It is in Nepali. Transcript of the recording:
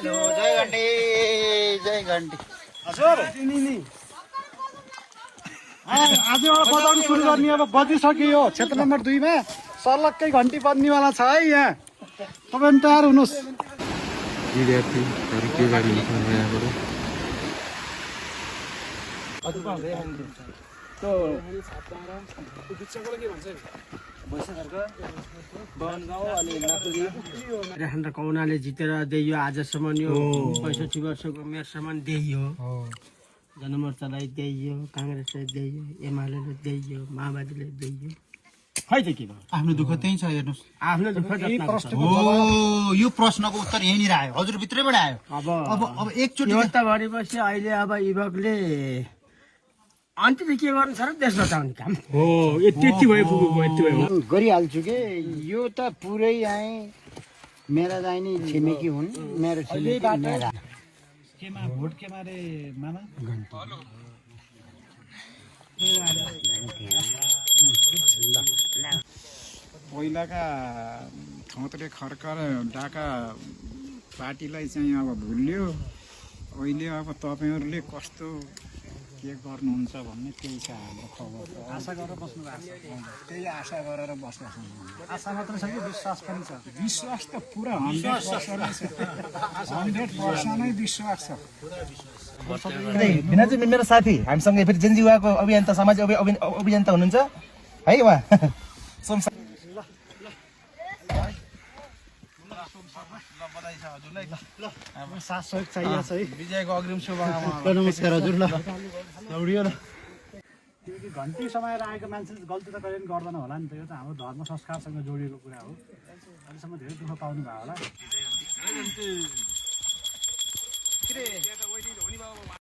हेलो जय घन्टी जय घन्टी हजुर आजबाट बजाउनु सुरु गर्ने अब बजिसक्यो क्षेत्र नम्बर 2 मा सर्लक्कै घन्टी बज्नेवाला छ है यहाँ तपाईँ तयार हुनुहोस् विद्यार्थीहरू के गरिन्छ यहाँबाट राखेर कौनाले जितेर दियो आजसम्म यो 65 वर्षको मेयरसम्म दियो जनमोर्चालाई दियो काङ्ग्रेसलाई दियो एमालेले दियो माओवादीले दियो खै त के भयो आफ्नो दुःख त्यही छ हेर्नुहोस् आफ्नो दुःख हो यो प्रश्नको उत्तर यहीँनिर आयो हजुर भित्रैबाट आयो अब एकचोटि त भनेपछि अहिले अब युवकले अन्तिम के गर्नु छ र देश बचाउने काम हो यति भयो पुगेको यति भयो गरिहाल्छु के यो त पुरै आए मेरा दाइनी छिमेकी हुन् मेरो छिमेकी मेरा केमा भोट केमा रे मामा पहिलाका थोत्रे खर्क र डाका पार्टीलाई चाहिँ अब भुल्यो अहिले अब तपाईँहरूले कस्तो के गर्नुहुन्छ भन्ने त्यही छ हाम्रो खबर आशा गरेर बस्नु भएको छ त्यही आशा गरेर बस्नु आशा मात्र छ कि विश्वास पनि छ विश्वास त पुरा 100% नै छ 100% नै विश्वास छ भिनाजु मेरो साथी हामीसँग फेरि जेनजी युवाको अभियन्ता सामाजिक अभियन्ता हुनुहुन्छ है उहाँ साथ सहयोग चाहिएको छ है विजयको अग्रिम शुभकामना नमस्कार हजुर ल दौडियो ल त्यो कि घन्टी समाएर आएको मान्छेले गल्ती त कहिले पनि गर्दैन होला नि त यो त हाम्रो धर्म संस्कारसँग जोडिएको कुरा हो अहिलेसम्म धेरै दुःख पाउनु भयो होला